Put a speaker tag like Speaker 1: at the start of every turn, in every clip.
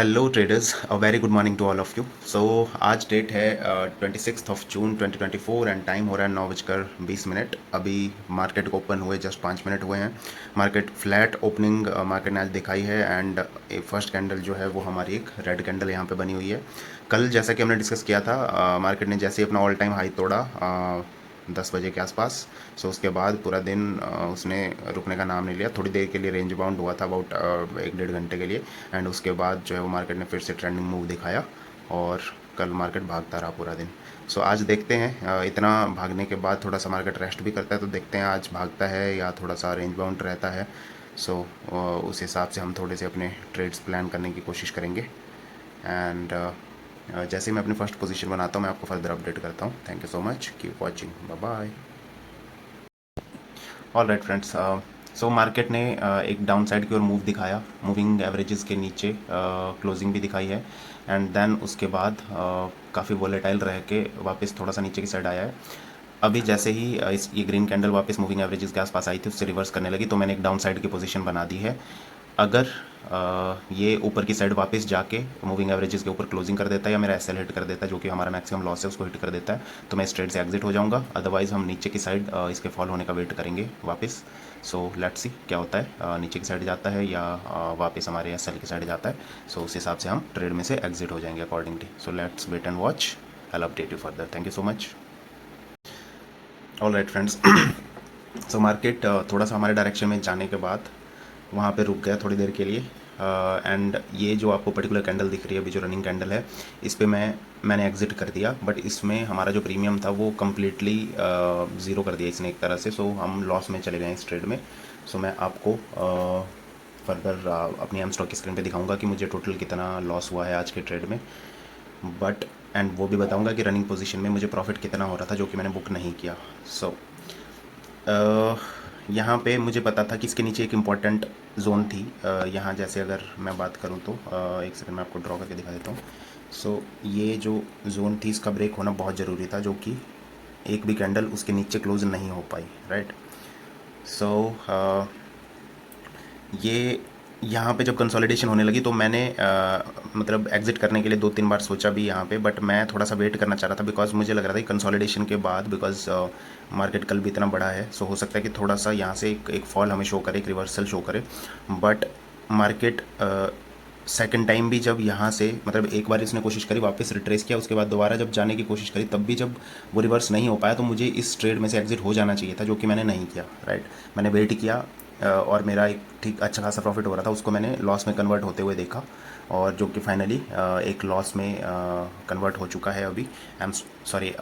Speaker 1: Hello traders, a very good morning to all of you. So आज date है 26 जून 2024 and time हो रहा है 9:20। अभी मार्केट को ओपन हुए जस्ट 5 मिनट हुए हैं। मार्केट फ्लैट ओपनिंग मार्केट ने आज दिखाई है एंड फर्स्ट कैंडल जो है वो हमारी एक रेड कैंडल यहाँ पे बनी हुई है। कल जैसा कि हमने डिस्कस किया था, मार्केट ने जैसे ही अपना ऑल टाइम हाई तोड़ा 10 बजे के आसपास। सो उसके बाद पूरा दिन उसने रुकने का नाम नहीं लिया। थोड़ी देर के लिए रेंज बाउंड हुआ था, अबाउट 1-1.5 घंटे के लिए। एंड उसके बाद जो है वो मार्केट ने फिर से ट्रेंडिंग मूव दिखाया और कल मार्केट भागता रहा पूरा दिन। सो आज देखते हैं, इतना भागने के बाद थोड़ा सा मार्केट रेस्ट भी करता है, तो देखते हैं आज भागता है या थोड़ा सा रेंज बाउंड रहता है। सो उस हिसाब से हम थोड़े से अपने ट्रेड्स प्लान करने की कोशिश करेंगे। एंड जैसे ही मैं अपनी फर्स्ट पोजीशन बनाता हूँ मैं आपको फर्दर अपडेट करता हूँ। Thank you so much, keep watching, bye bye. All right friends, so market ने एक डाउन साइड की ओर मूव दिखाया, मूविंग एवरेजेस के नीचे क्लोजिंग भी दिखाई है। एंड देन उसके बाद काफ़ी वोलेटाइल रह के वापस थोड़ा सा नीचे की साइड आया है। अभी जैसे ही इस ये ग्रीन कैंडल वापस मूविंग एवरेजेस के आसपास आई थी, उससे रिवर्स करने लगी, तो मैंने एक डाउन साइड की पोजीशन बना दी है। अगर ये ऊपर की साइड वापस जाके मूविंग एवरेजेस के ऊपर क्लोजिंग कर देता है या मेरा एसएल हिट कर देता है, जो कि हमारा मैक्सिमम लॉस है उसको हिट कर देता है, तो मैं इस ट्रेड से एग्जिट हो जाऊंगा। अदरवाइज़ हम नीचे की साइड इसके फॉल होने का वेट करेंगे वापस। सो लेट्स सी क्या होता है, नीचे की साइड जाता है या वापस हमारे एसएल की साइड जाता है। सो उस हिसाब से हम ट्रेड में से एग्जिट हो जाएंगे accordingly. So let's wait and watch, I will update you further. Thank you so much. All right friends, so market थोड़ा सा हमारे डायरेक्शन में जाने के बाद वहाँ पे रुक गया थोड़ी देर के लिए। एंड ये जो आपको पर्टिकुलर कैंडल दिख रही है अभी, जो रनिंग कैंडल है, इस पे मैंने एग्जिट कर दिया। बट इसमें हमारा जो प्रीमियम था वो कम्प्लीटली ज़ीरो कर दिया इसने एक तरह से। सो हम लॉस में चले गए इस ट्रेड में। सो मैं आपको फर्दर अपनी एम स्टॉक की स्क्रीन पे दिखाऊंगा कि मुझे टोटल कितना लॉस हुआ है आज के ट्रेड में। बट एंड वो भी बताऊंगा कि रनिंग पोजीशन में मुझे प्रॉफिट कितना हो रहा था, जो कि मैंने बुक नहीं किया। सो यहाँ पे मुझे पता था कि इसके नीचे एक इम्पॉर्टेंट जोन थी। यहाँ जैसे अगर मैं बात करूँ तो एक सेकंड मैं आपको ड्रॉ करके दिखा देता हूँ। सो ये जो जोन थी इसका ब्रेक होना बहुत ज़रूरी था, जो कि एक भी कैंडल उसके नीचे क्लोज नहीं हो पाई, राइट। सो ये यहाँ पे जब कंसोलिडेशन होने लगी तो मैंने मतलब एग्जिट करने के लिए 2-3 बार सोचा भी यहाँ पे, बट मैं थोड़ा सा वेट करना चाह रहा था बिकॉज मुझे लग रहा था कि कंसोलिडेशन के बाद, बिकॉज मार्केट कल भी इतना बड़ा है, सो हो सकता है कि थोड़ा सा यहाँ से एक फॉल हमें शो करे, एक रिवर्सल शो करे। बट मार्केट सेकंड टाइम भी जब यहाँ से, मतलब एक बार इसने कोशिश करी, वापस रिट्रेस किया, उसके बाद दोबारा जब जाने की कोशिश करी, तब भी जब वो रिवर्स नहीं हो पाया, तो मुझे इस ट्रेड में से एग्जिट हो जाना चाहिए था, जो कि मैंने नहीं किया, राइट। मैंने वेट किया और मेरा एक ठीक अच्छा खासा प्रॉफिट हो रहा था, उसको मैंने लॉस में कन्वर्ट होते हुए देखा, और जो कि फाइनली एक लॉस में कन्वर्ट हो चुका है अभी।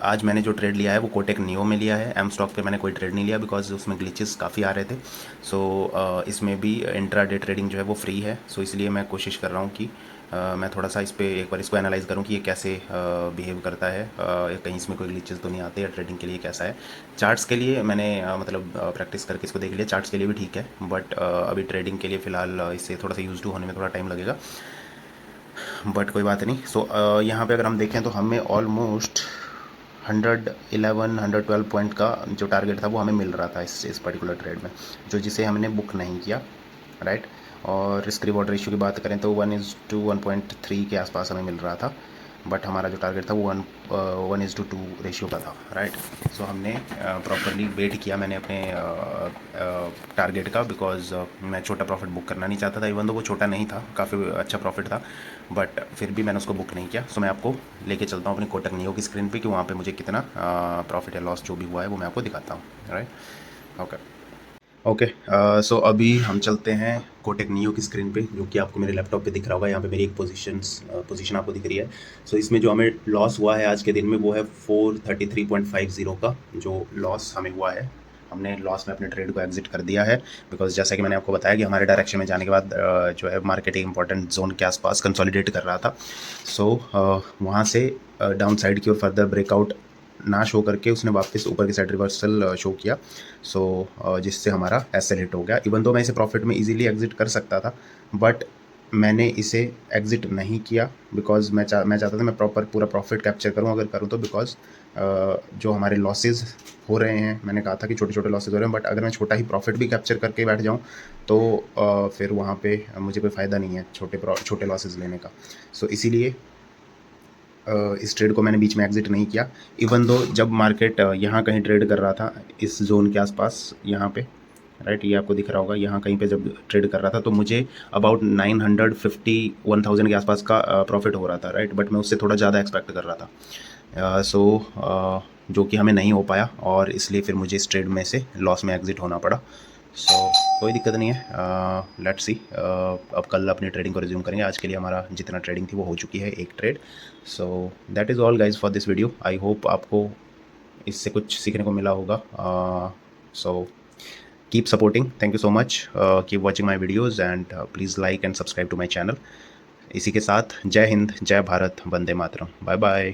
Speaker 1: आज मैंने जो ट्रेड लिया है वो कोटेक नियो में लिया है। एम स्टॉक पे मैंने कोई ट्रेड नहीं लिया बिकॉज उसमें ग्लिचेस काफ़ी आ रहे थे। सो इसमें भी इंट्रा डे ट्रेडिंग जो है वो फ्री है। सो इसलिए मैं कोशिश कर रहा हूँ कि मैं थोड़ा सा इस पर एक बार इसको एनालाइज़ करूँ कि ये कैसे बिहेव करता है, कहीं इसमें कोई ग्लिचेस तो नहीं आते, या ट्रेडिंग के लिए कैसा है। चार्ट्स के लिए मैंने मतलब प्रैक्टिस करके इसको देख लिया, चार्ट्स के लिए भी ठीक है, बट अभी ट्रेडिंग के लिए फ़िलहाल इससे थोड़ा सा यूज टू होने में थोड़ा टाइम लगेगा, बट कोई बात नहीं। सो यहाँ पे अगर हम देखें तो हमें ऑलमोस्ट 111-112 पॉइंट का जो टारगेट था वो हमें मिल रहा था इस पर्टिकुलर ट्रेड में, जो जिसे हमने बुक नहीं किया, राइट। और रिस्क रिवॉर्ड रेशियो की बात करें तो 1:1.3 के आसपास हमें मिल रहा था, बट हमारा जो टारगेट था वो 1:2 रेशियो का था, राइट। सो हमने प्रॉपरली वेट किया मैंने अपने टारगेट का, बिकॉज मैं छोटा प्रॉफिट बुक करना नहीं चाहता था। इवन तो वो छोटा नहीं था, काफ़ी अच्छा प्रॉफिट था, बट फिर भी मैंने उसको बुक नहीं किया। सो मैं आपको लेके चलता हूँ अपनी कोटक नियो की स्क्रीन पे कि वहाँ पे मुझे कितना प्रॉफिट या लॉस जो भी हुआ है वो मैं आपको दिखाता हूँ, राइट। ओके, सो अभी हम चलते हैं कोटेक नियो की स्क्रीन पे, जो कि आपको मेरे लैपटॉप पे दिख रहा होगा। यहाँ पे मेरी एक पोजीशन आपको दिख रही है। सो इसमें जो हमें लॉस हुआ है आज के दिन में वो है 433.50 का जो लॉस हमें हुआ है। हमने लॉस में अपने ट्रेड को एग्जिट कर दिया है, बिकॉज जैसा कि मैंने आपको बताया कि हमारे डायरेक्शन में जाने के बाद जो है मार्केट एक इंपॉर्टेंट जोन के आसपास कंसोलिडेट कर रहा था। सो वहाँ से डाउन साइड की ओर फर्दर ब्रेकआउट ना शो करके उसने वापस ऊपर की साइड रिवर्सल शो किया। सो जिससे हमारा एसएल हिट हो गया। इवन दो मैं इसे प्रॉफिट में इजीली एग्जिट कर सकता था, बट मैंने इसे एग्ज़िट नहीं किया बिकॉज़ मैं चाहता था मैं प्रॉपर पूरा प्रॉफिट कैप्चर करूँ, अगर करूँ तो बिकॉज़ जो हमारे लॉसेस हो रहे हैं, मैंने कहा था कि छोटे-छोटे लॉसेस हो रहे हैं, बट अगर मैं छोटा ही प्रॉफिट भी कैप्चर करके बैठ जाऊँ तो फिर वहाँ पे मुझे कोई फ़ायदा नहीं है छोटे लॉसेस लेने का। सो इसीलिए इस ट्रेड को मैंने बीच में एग्ज़िट नहीं किया। इवन दो जब मार्केट यहाँ कहीं ट्रेड कर रहा था, इस ज़ोन के आसपास यहाँ पे, राइट, ये आपको दिख रहा होगा, यहाँ कहीं पे जब ट्रेड कर रहा था तो मुझे अबाउट 950-1000 के आसपास का प्रॉफिट हो रहा था, राइट, बट मैं उससे थोड़ा ज़्यादा एक्सपेक्ट कर रहा था। जो कि हमें नहीं हो पाया और इसलिए फिर मुझे इस ट्रेड में से लॉस में एग्ज़िट होना पड़ा। सो कोई दिक्कत नहीं है, लेट्स सी, अब कल अपनी ट्रेडिंग को रिज्यूम करेंगे। आज के लिए हमारा जितना ट्रेडिंग थी वो हो चुकी है, एक trade. So that is all guys for this video. I hope आपको इससे कुछ सीखने को मिला होगा। सो keep supporting, thank you so much, keep watching my videos and please like and subscribe to my channel। इसी के साथ जय हिंद, जय भारत, वंदे मातरम, बाय बाय।